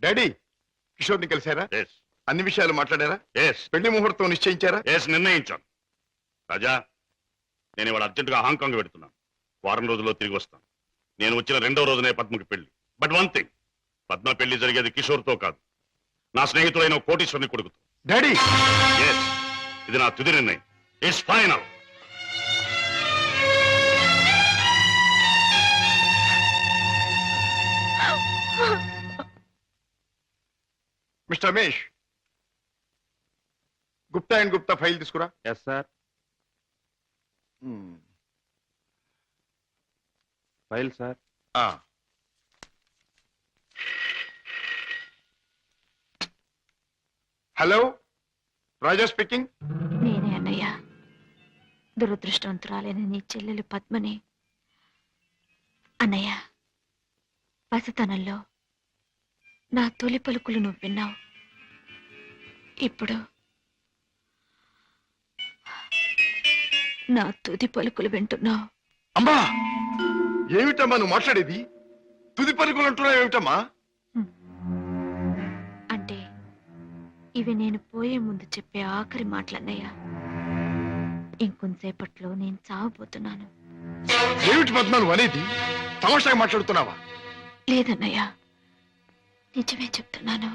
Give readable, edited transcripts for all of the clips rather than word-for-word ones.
Daddy, కిషోర్ని కలిశారా? అన్ని విషయాలు మాట్లాడారా? పెళ్లి ముహూర్తం నిశ్చయించారా? నిర్ణయించాను. రాజా, నేను ఇవాళ అర్జెంటుగా హాంకాంగ్ పెడుతున్నాను. వారం రోజుల్లో తిరిగి వస్తాను. నేను వచ్చిన 2వ రోజునే పద్మకి పెళ్లి. బట్ వన్ థింగ్, పద్మ పెళ్లి జరిగేది కిషోర్తో కాదు, నా స్నేహితుడైన కోటీశ్వరుని కొడుకుతో. డాడీ, ఇది నా తుది నిర్ణయం. It's final. Mister Ramesh, Gupta and Gupta file తీసుకురా. Yes sir. File sir. Hello, Raja speaking. నేనే అన్నయ్య. దురదృష్టవంతురాలైన నీ చెల్లెలు పద్మని. అన్నయ్య, పసితనంలో నా తొలి పలుకులు నువ్వు విన్నావు. ఇప్పుడు నా తుది పలుకులు వింటున్నావు. అమ్మా, ఏమిటమ్మా నువ్వు మాట్లాడేది? తుది పలుకులు అంటున్నావు ఏమిటమ్మా? అంటే ఇవి నేను పోయే ముందు చెప్పే ఆఖరి మాటలన్నయ్య. ఇంకొంతసేపట్లో నేను చావబోతున్నాను. ఏమిటి పద్మ నువ్వు అనేది? తమాషాగా మాట్లాడుతున్నావా? లేదన్నయ్య, నిజమే చెప్తున్నాను.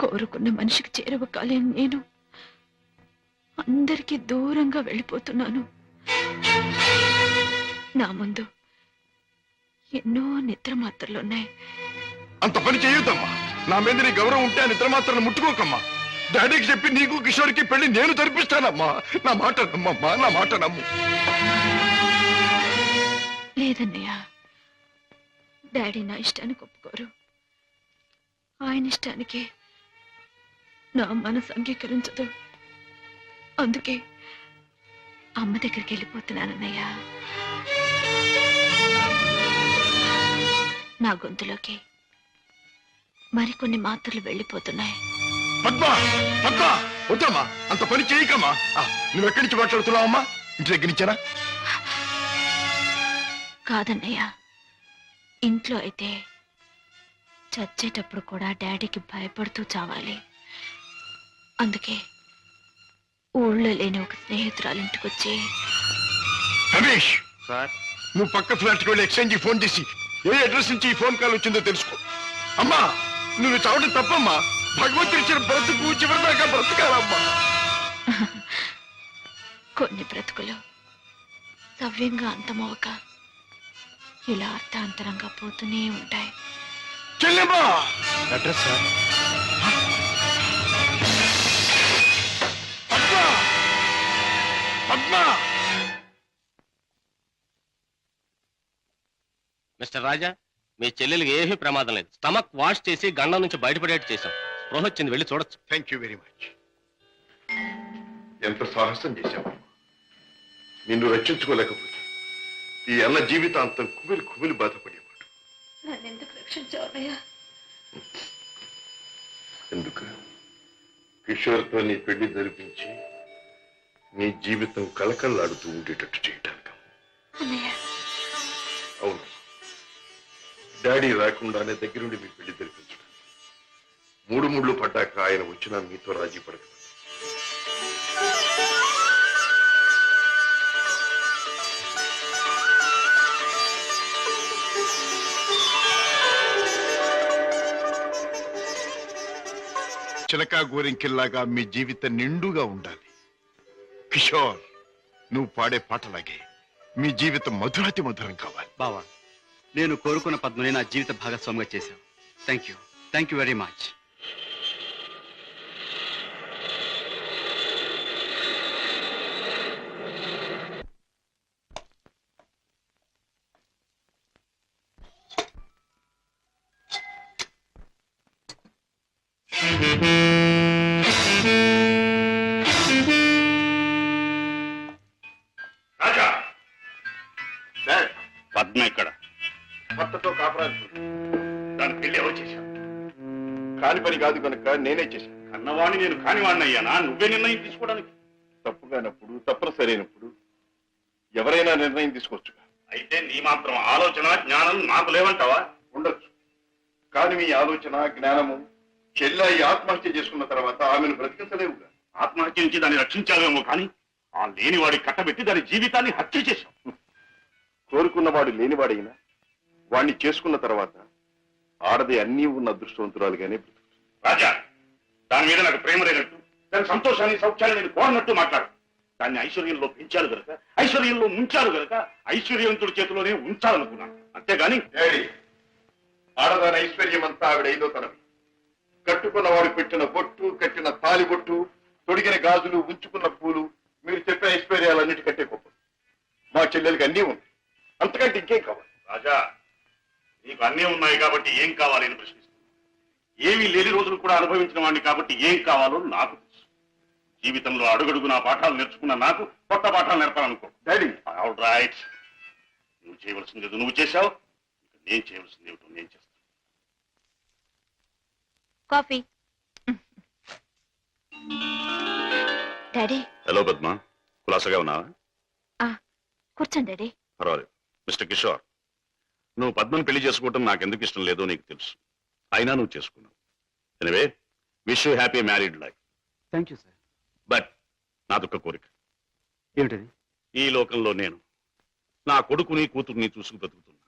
కోరుకున్న మనిషికి చేరువ కాలేని నేను అందరికీ దూరంగా వెళ్ళిపోతున్నాను. నా ముందు ఎన్నో నిద్ర మాత్రలున్నాయి. అంత పని చేయొద్దమ్మా. నా మీద నీ గౌరవం ఉంటే ఆ నిద్ర మాత్రం ముట్టుకోకమ్మా. డాడీకి చెప్పి నీకు కిషోర్కి పెళ్లి నేను జరిపిస్తానమ్మా. నా మాట నమ్మమ్మా, నా మాట నమ్ము. లేదన్నయ్య, డాడీ నా ఇష్టానికి ఒప్పుకోరు. ఆయన ఇష్టానికి నా మనసు అంగీకరించదు. అందుకే అమ్మ దగ్గరికి వెళ్ళిపోతున్నానన్నయ్య. నా గొంతులోకి మరికొన్ని మాత్రలు వెళ్ళిపోతున్నాయి. పద్మా, పద్మా, వద్దమ్మా, అంత పని చేయకమ్మా. నువ్వు ఎక్కడి నుంచి మాట్లాడుతున్నావమ్మా? ఇంటి దగ్గర నుంచేనా? కాదన్నయ్య, ఇంట్లో అయితే చచ్చేటప్పుడు కూడా డాడీకి భయపడుతూ చావాలి. అందుకే ఊళ్ళో లేని ఒక స్నేహితురాలు ఇంటికి వచ్చి. రమేష్ సార్, నువ్వు పక్క ఫ్లాట్కి వెళ్ళి ఎక్స్చేంజ్ ఫోన్ చేసి ఏ అడ్రస్ నుంచి ఈ ఫోన్ కాల్ వచ్చిందో తెలుసుకో. అమ్మా, నువ్వు చావడం తప్పమ్మా. భగవంతుడి ఇచ్చిన బ్రతుకు చివరిదాకా బ్రతకాలమ్మా. కొన్ని బ్రతుకులు సవ్యంగా అంతమవక ఇలా అర్థాంతరంగా పోతూనే ఉంటాయి. చెల్లెమ్మా, address sir. Padma, Padma. Mister Raja, మీ చెల్లెలికి ఏమీ ప్రమాదం లేదు. స్టమక్ వాష్ చేసి గండం నుంచి బయటపడేట్టు చేశాం. స్పృహ వచ్చింది, వెళ్ళి చూడొచ్చు. Thank you very much. ఎంత సాహసం చేశావు. నిన్ను రక్షించుకోలేకపోతే ఈ అన్న జీవితాంతం కుమిలి కుమిలి బాధపడేవాడు. నన్నెందుకు రక్షించావయ్యా? ఎందుకు? కిషోర్తో నీ పెళ్లి జరిపించి నీ జీవితం కలకల్లాడుతూ ఉండేటట్టు చేయటానికి. అవును, డాడీ రాకుండానే దగ్గరుండి మీ పెళ్లి జరిపించడం. 3 ముళ్ళు పడ్డాక ఆయన వచ్చినా మీతో రాజీ పడదు. చిలకా గోరింకిల్లాగా మీ జీవితం నిండుగా ఉండాలి. కిషోర్, నువ్వు పాడే పాటలాగే మీ జీవితం మధురాతి మధురం కావాలి. బావా, నేను కోరుకున్న పద్మని నా జీవిత భాగస్వామిగా చేశావు. Thank you very much. Raja, Padma ఇక్కడ. భర్తతో కాపురాలు దాని పెళ్లి ఎవరు చేశావు? కాని పని కాదు కనుక నేనే చేశాను. కన్నవాణ్ణి నేను కానివాణ్ణి అయ్యానా? నువ్వే నిర్ణయం తీసుకోవడానికి. తప్పుగానప్పుడు, తప్పనిసరైనప్పుడు ఎవరైనా నిర్ణయం తీసుకోవచ్చుగా. అయితే నీ మాత్రం ఆలోచన జ్ఞానం నాకు లేవంటావా? ఉండొచ్చు, కానీ కాని మీ ఆలోచన జ్ఞానము చెల్లాయి ఆత్మహత్య చేసుకున్న తర్వాత ఆమెను బ్రతికించలేవుగా. ఆత్మహత్య నుంచి దాన్ని రక్షించావేమో కానీ ఆ లేనివాడి కట్టబెట్టి దాని జీవితాన్ని హత్య చేశాం. కోరుకున్నవాడు లేనివాడైనా వాణ్ణి చేసుకున్న తర్వాత ఆడది అన్నీ ఉన్న అదృష్టవంతురాలుగానే బ్రతుకుతుంది. రాజా, దాని మీద నాకు ప్రేమ లేనట్టు, దాని సంతోషాన్ని సౌఖ్యాన్ని నేను కోరనట్టు మాట్లాడు. దాన్ని ఐశ్వర్యంలో పెంచారు గనక, ఐశ్వర్యంలో ముంచారు గనక ఐశ్వర్యవంతుడి చేతిలోనే ఉంచాలనుకున్నాను. అంతేగాని డాడీ, ఆడదాని ఐశ్వర్యం అంతా ఆవిడైదో తనవి. కట్టుకున్నవాడు పెట్టిన బొట్టు, కట్టిన తాలి బొట్టు, తొడిగిన గాజులు, ఉంచుకున్న పూలు, మీరు చెప్పిన ఐశ్వర్యాలన్నిటికంటే గొప్ప. మా చెల్లెలకి అన్నీ ఉంది, అంతకంటే ఇంకేం కావాలి? రాజా, నీకు అన్నీ ఉన్నాయి కాబట్టి ఏం కావాలి అని ప్రశ్నిస్తున్నాను. ఏమీ లేని రోజులు కూడా అనుభవించిన వాడిని కాబట్టి ఏం కావాలో నాకు తెలుసు. జీవితంలో అడుగడుగు నా పాఠాలు నేర్చుకున్న నాకు కొత్త పాఠాలు నేర్పాలనుకో. డాడీ, ఆల్ రైట్, నువ్వు చేయవలసింది ఏదో నువ్వు చేశావు, నేను చేయవలసింది ఏమిటో నేను చేస్తాను. కాఫీ. డాడీ. హలో పద్మ, కులాసగా ఉన్నావా? కూర్చోండి డాడీ. పర్వాలేదు. మిస్టర్ కిషోర్, నువ్వు పద్మను పెళ్లి చేసుకోవటం నాకెందుకు ఇష్టం లేదో నీకు తెలుసు. అయినా నువ్వు చేసుకున్నావు. Anyway, wish you happy married life. Thank you sir. But నాదొక్క కోరిక. ఏమిటది? ఈ లోకంలో నేను నా కొడుకుని కూతుర్ని చూసుకు బ్రతుకుతున్నా.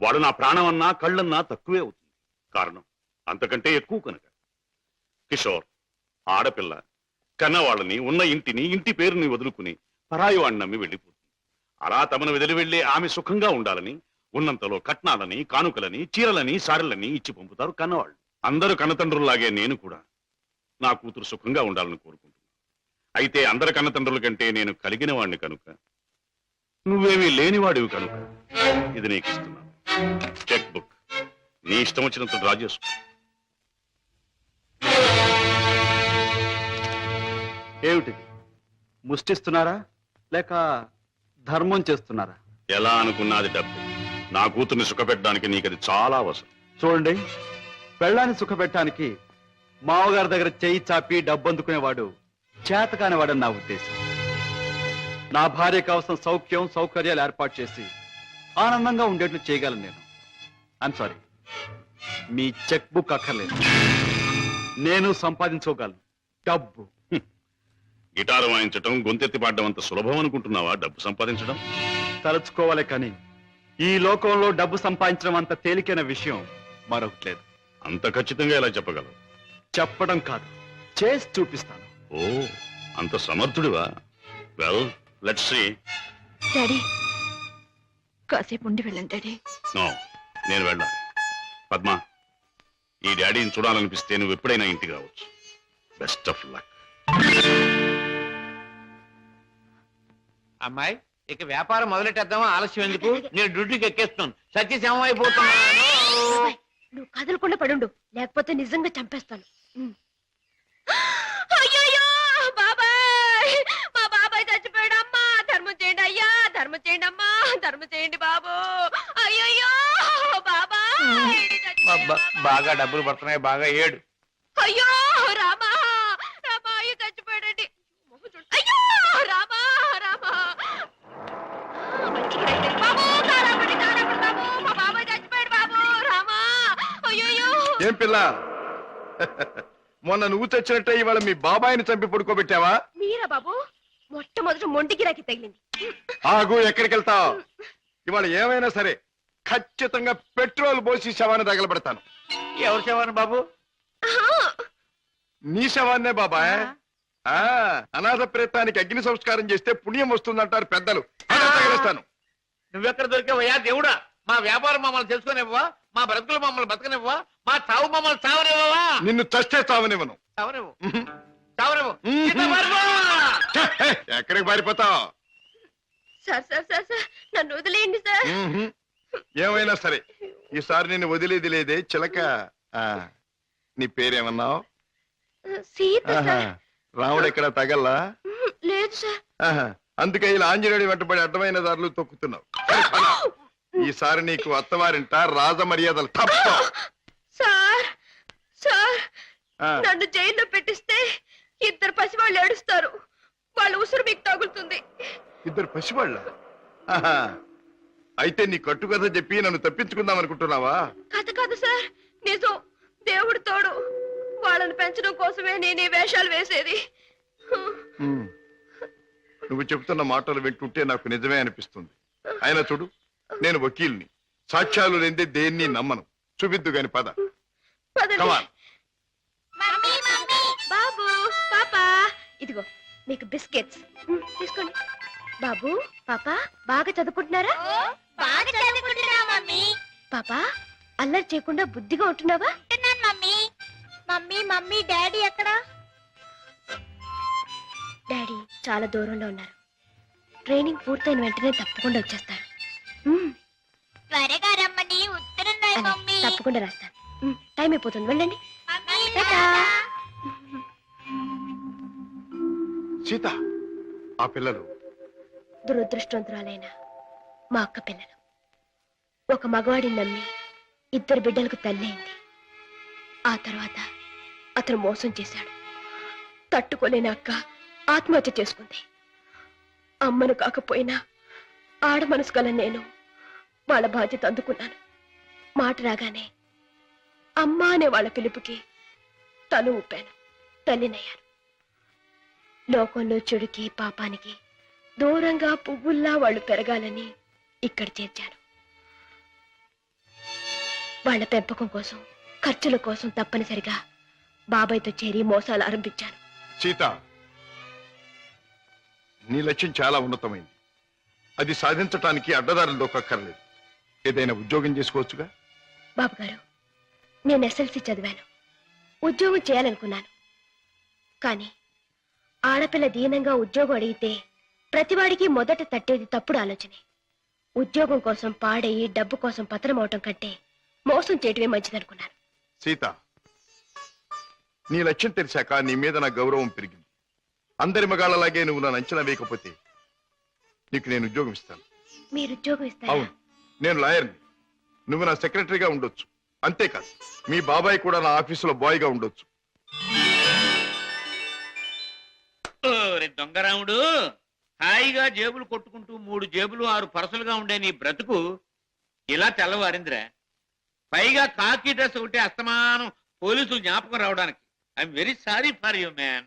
వాడు నా ప్రాణం అన్నా కళ్ళన్నా తక్కువే అవుతుంది. కారణం అంతకంటే ఎక్కువ కనుక. కిషోర్, ఆడపిల్ల కన్నవాళ్ళని, ఉన్న ఇంటిని, ఇంటి పేరుని వదులుకుని పరాయి వాడిని నమ్మి వెళ్ళిపోతుంది. అలా తమను వదిలి వెళ్ళి ఆమె సుఖంగా ఉండాలని ఉన్నంతలో కట్నాలని, కానుకలని, చీరలని, సారెలని ఇచ్చి పంపుతారు కన్నవాళ్ళు. అందరూ కన్నతండ్రుల్లాగే నేను కూడా నా కూతురు సుఖంగా ఉండాలని కోరుకుంటున్నాను. అయితే అందరి కన్నతండ్రుల కంటే నేను కలిగిన వాడిని కనుక, నువ్వేమీ లేనివాడివి కనుక ఇది నీకు ఇస్తున్నాను. చెక్ బుక్ నీ ఇష్టం వచ్చినంత డ్రా చేసుకో. ఏమిటిది? ముష్టిస్తున్నారా లేక ధర్మం చేస్తున్నారా? ఎలా అనుకున్నది డబ్బు. నా కూతుర్ని సుఖపెట్టడానికి నీకు అది చాలా అవసరం. చూడండి, పెళ్ళాన్ని సుఖపెట్టడానికి మావగారి దగ్గర చెయ్యి చాపి డబ్బు అందుకునేవాడు చేతకానివాడని నా ఉద్దేశం. నా భార్య కోసం సౌఖ్యం సౌకర్యాలు ఏర్పాటు చేసి ఆనందంగా ఉండేట్లు చేయగలను నేను. I'm sorry, me cheque book అక్కర్లేదు. నేను సంపాదించుకోగలను డబ్బు. గిటారు వాయించటం, గొంతెత్తి పాడడం అంత సులభం అనుకుంటున్నావా డబ్బు సంపాదించడం? తలుచుకోవాలి కానీ ఈ లోకంలో డబ్బు సంపాదించడం అంత తేలికైన విషయం మరొకటి లేదు. అంత ఖచ్చితంగా ఎలా చెప్పగలవు? చెప్పడం కాదు, చేసి చూపిస్తాను. ఓ, అంత సమర్థుడివా? Well, let's see. డాడీ, కాసేపు ఉండి వెళ్ళండి డాడీ. నో, నేను వెళ్ళాలి. పద్మ, ఈ డాడీని చూడాలనిపిస్తే నువ్వు ఎప్పుడైనా ఇంటికి రావచ్చు. Best of luck. అమ్మాయి, ఇక వ్యాపారం మొదలెట్టేద్దామా? ఆలస్యం ఎందుకు? నేను డ్యూటీకి ఎక్కేస్తున్నాను. సత్యశేమ అయిపోతున్నాను. నువ్వు కదలకుండా పడుండు, లేకపోతే నిజంగా చంపేస్తాను. అయ్యయ్యో బాబాయ్, మా బాబాయ్ చచ్చిపోయాడు. అమ్మా ధర్మం చేయండి అయ్యా, ధర్మం చేయండి అమ్మా, ధర్మం చేయండి బాబు. అయ్యయ్యో బాబాయ్ బాగా డబ్బులు పడుతున్నాయి, బాగా ఏడు. అయ్యో రామా, రామా అయ్యో చచ్చిపోయాడండి. అయ్యో రామా, రామా బాబు, కారాపడి కారాపడి బాబు, మా బాబాయ్ చచ్చిపోయాడు బాబు. రామా, అయ్యయ్యో. ఏం పిల్ల, మొన్న నువ్వు తెచ్చినట్టే ఇవాళ మీ బాబాయిని చంపి పడుకోబెట్టావా? మీరా బాబు? మొట్టమొదటి మొండి గిరాకి తగిలింది. ఆగు, ఎక్కడికి వెళ్తావు? ఇవాళ ఏమైనా సరే ఖచ్చితంగా పెట్రోల్ పోసి శవాన్ని తగలబెడతాను. ఎవరు శవాన్ని బాబు? నీ శవాన్నే బాబాయ్. అనాథ ప్రేతానికి అగ్ని సంస్కారం చేస్తే పుణ్యం వస్తుందంటారు పెద్దలు. అదే తగలేస్తాను. నువ్వెక్కడ దొరికావయ్యా దేవుడా? మా వ్యాపారం మమ్మల్ని తెలుసుకునేవ్వా? మా బ్రతుకులు మమ్మల్ని బతకనివ్వా? మా చావు మమ్మల్ని చావనివ్వవా? నిన్ను చస్తే చావనివ్వను. చావనివ్వు, చావనివ్వు. ఎక్కడికి పారిపోతావు? సార్ సార్ సార్ సార్, నన్ను వదిలేయండి సార్. ఏమైనా సరే ఈసారి నేను వదిలేది లేదే చిలక. నీ పేరేమన్నావు? సీత సార్. రాముడు ఎక్కడ తగల్లా? లేదు సార్. అందుకే ఇలా ఆంజనేయుడి వెంటబడి అడ్డమైన దారులు తొక్కుతున్నావు. ఈసారి నీకు అత్తవారింట రాజ మర్యాదలు తప్ప. సార్ సార్, నన్ను జైల్లో పెట్టిస్తే ఇద్దరు పసివాళ్ళు ఏడుస్తారు. వాళ్ళ ఉసురు మీకు తగులుతుంది. ఇద్దరు పసివాళ్ళ? అయితే నీ కట్టుకథ చెప్పి నన్ను తప్పించుకుందాం అనుకుంటున్నావా? కథ కాదు సార్, నిజం, దేవుడు తోడు. వాళ్ళని పెంచడం కోసమే నేను ఈ వేషాలు వేసేది. ఉమ్. నువ్వు చెబుతున్న మాటలు వింటుంటే నాకు నిజమే అనిపిస్తుంది. అయినా చూడు, నేను వకీల్ని, సాక్ష్యాలు లేదే దేన్ని నమ్మను. చూపిద్దు గాని పద. పదండి. Come on. బాబు పాపా ఇదిగో మీకు బిస్కెట్స్ తీసుకోండి. బాబు పాపా బాగా చదువుకుంటున్నారా? బాగా చదువుకుంటున్నా మమ్మీ. పాపా అల్లరి చేయకుండా బుద్ధిగా ఉంటున్నావా? మమ్మీ మమ్మీ మమ్మీ డాడీ ఎక్కడా? డాడీ చాలా దూరంలో ఉన్నారు. ట్రైనింగ్ పూర్తయిన వెంటనే తప్పకుండా వచ్చేస్తారు. త్వరగా రమ్మని ఉత్తరం రాయి అలాగే, మమ్మీ. తప్పకుండా రాస్తాను. టైం అయిపోతుంది, వెళ్ళండి. మమ్మీ, టాటా. సీత, ఆ పిల్లలు దురదృష్టవంతురాలైన మా అక్క పిల్లలు. ఒక మగవాడిని నమ్మి 2 బిడ్డలకు తల్లి అయింది. ఆ తర్వాత అతను మోసం చేశాడు. తట్టుకోలేని అక్క ఆత్మహత్య చేసుకుంది. అమ్మను కాకపోయినా ఆడ మనసు గల నేను వాళ్ళ బాధ్యత అందుకున్నాను. మాట రాగానే అమ్మ అనే వాళ్ళ పిలుపుకి తల ఊపాను, తల్లినయ్యాను. లోకంలో చెడుకి పాపానికి దూరంగా పువ్వుల్లా వాళ్ళు పెరగాలని ఇక్కడ చేర్చాను. వాళ్ళ పెంపకం కోసం, ఖర్చుల కోసం తప్పనిసరిగా బాబాయ్తో చేరి మోసాలు ఆరంభించాను. సీత, నీ లక్ష్యం చాలా ఉన్నతమైంది. అది సాధించటానికి అడ్డదారులు దొక్కక్కర్లేదు. ఏదైనా ఉద్యోగం చేసుకోవచ్చుగా. బాబు గారు, నేను ఎస్ఎల్సి చదివాను, ఉద్యోగం చేయాలనుకున్నాను. కానీ ఆడపిల్ల దీనంగా ఉద్యోగం అడిగితే ప్రతివాడికి మొదట తట్టేది తప్పుడు ఆలోచనే. ఉద్యోగం కోసం పాడయి డబ్బు కోసం పతనం అవటం కంటే మోసం చేయటమే మంచిదనుకున్నాను. సీత, నీ లక్ష్యం తెలిసాక నీ మీద నా గౌరవం పెరిగింది. అందరి మగాళ్ళలాగే నువ్వు నన్ను అంచనా వేయకపోతే నీకు నేను ఉద్యోగం ఇస్తాను. మీరు ఉద్యోగం ఇస్తారా? అవును, నేను లాయర్ని. నువ్వు నా సెక్రటరీగా ఉండొచ్చు. అంతేకాదు, మీ బాబాయ్ కూడా నా ఆఫీసులో బాయ్గా ఉండొచ్చు. దొంగరాముడు, హాయిగా జేబులు కొట్టుకుంటూ 3 జేబులు 6 పరసలుగా ఉండే నీ బ్రతుకు ఇలా తెల్లవారిందిరా. పైగా కాకి డ్రెస్ ఒకటి అస్తమానం పోలీసులు జ్ఞాపకం రావడానికి. I'm very sorry for you man.